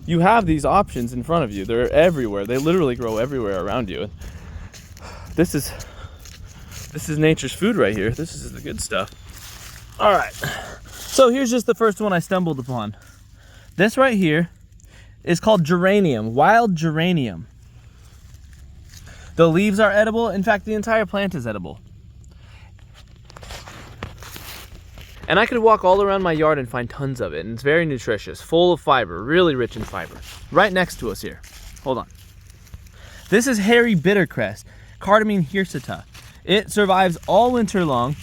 you have these options in front of you. They're everywhere. They literally grow everywhere around you. This is nature's food right here. This is the good stuff. All right. So here's just the first one I stumbled upon. This right here is called geranium, wild geranium. The leaves are edible. In fact, the entire plant is edible. And I could walk all around my yard and find tons of it, and it's very nutritious, full of fiber, really rich in fiber. Right next to us here. Hold on. This is hairy bittercress, Cardamine hirsata. It survives all winter long,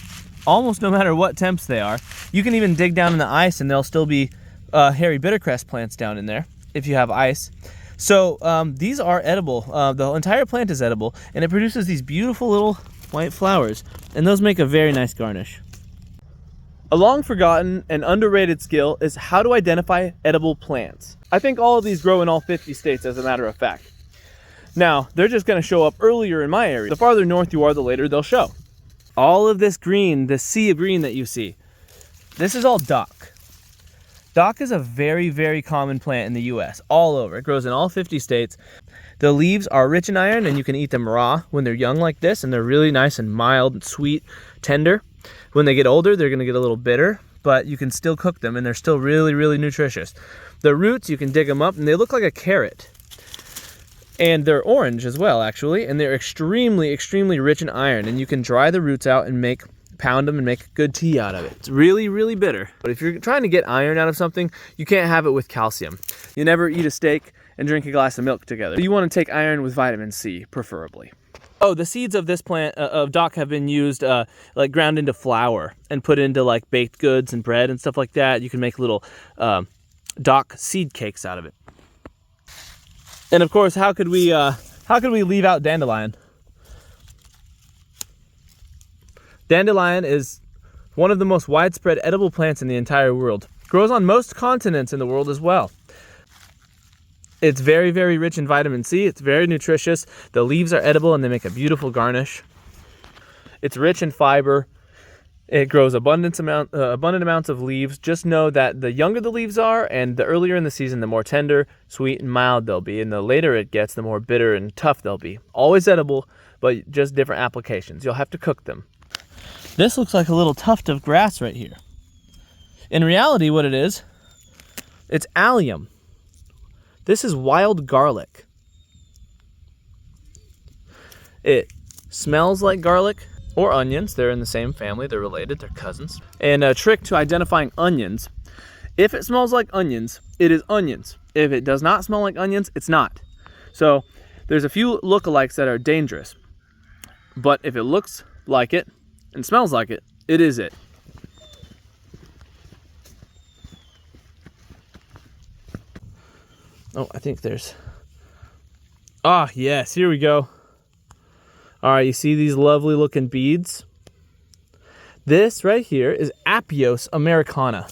almost no matter what temps they are. You can even dig down in the ice and there'll still be hairy bittercress plants down in there if you have ice. So these are edible. The entire plant is edible, and it produces these beautiful little white flowers, and those make a very nice garnish. A long forgotten and underrated skill is how to identify edible plants. I think all of these grow in all 50 states, as a matter of fact. Now, they're just going to show up earlier in my area. The farther north you are, the later they'll show. All of this green, this sea of green that you see, this is all dock. Dock is a very, very common plant in the US, all over. It grows in all 50 states. The leaves are rich in iron, and you can eat them raw when they're young like this, and they're really nice and mild and sweet, tender. When they get older, they're going to get a little bitter, but you can still cook them, and they're still really, really nutritious. The roots, you can dig them up, and they look like a carrot. And they're orange as well, actually, and they're extremely, extremely rich in iron, and you can dry the roots out and pound them and make good tea out of it. It's really, really bitter. But if you're trying to get iron out of something, you can't have it with calcium. You never eat a steak and drink a glass of milk together. You want to take iron with vitamin C, preferably. Oh, the seeds of this plant, of dock, have been used, like ground into flour and put into like baked goods and bread and stuff like that. You can make little dock seed cakes out of it. And of course, how could we leave out dandelion? Dandelion is one of the most widespread edible plants in the entire world. Grows on most continents in the world as well. It's very, very rich in vitamin C. It's very nutritious. The leaves are edible and they make a beautiful garnish. It's rich in fiber. It grows abundant amounts of leaves. Just know that the younger the leaves are and the earlier in the season, the more tender, sweet, and mild they'll be. And the later it gets, the more bitter and tough they'll be. Always edible, but just different applications. You'll have to cook them. This looks like a little tuft of grass right here. In reality, what it is, it's allium. This is wild garlic. It smells like garlic or onions. They're in the same family. They're related. They're cousins. And a trick to identifying onions, if it smells like onions, it is onions. If it does not smell like onions, it's not. So there's a few lookalikes that are dangerous. But if it looks like it and smells like it, it is it. Oh, I think there's... Ah, yes, here we go. All right, you see these lovely looking beads? This right here is Apios americana.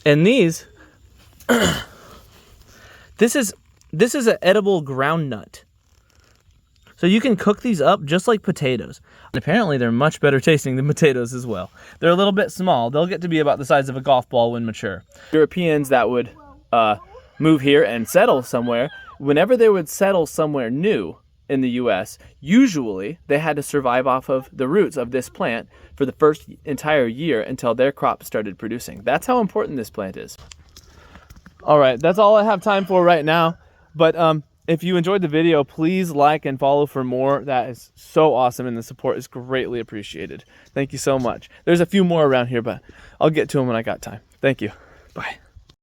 And these, this is an edible ground nut. So you can cook these up just like potatoes. And apparently they're much better tasting than potatoes as well. They're a little bit small. They'll get to be about the size of a golf ball when mature. Europeans that would move here and settle somewhere, whenever they would settle somewhere new in the US, usually they had to survive off of the roots of this plant for the first entire year until their crop started producing. That's how important this plant is. All right, that's all I have time for right now. But if you enjoyed the video, please like and follow for more. That is so awesome, and the support is greatly appreciated. Thank you so much. There's a few more around here, but I'll get to them when I got time. Thank you. Bye.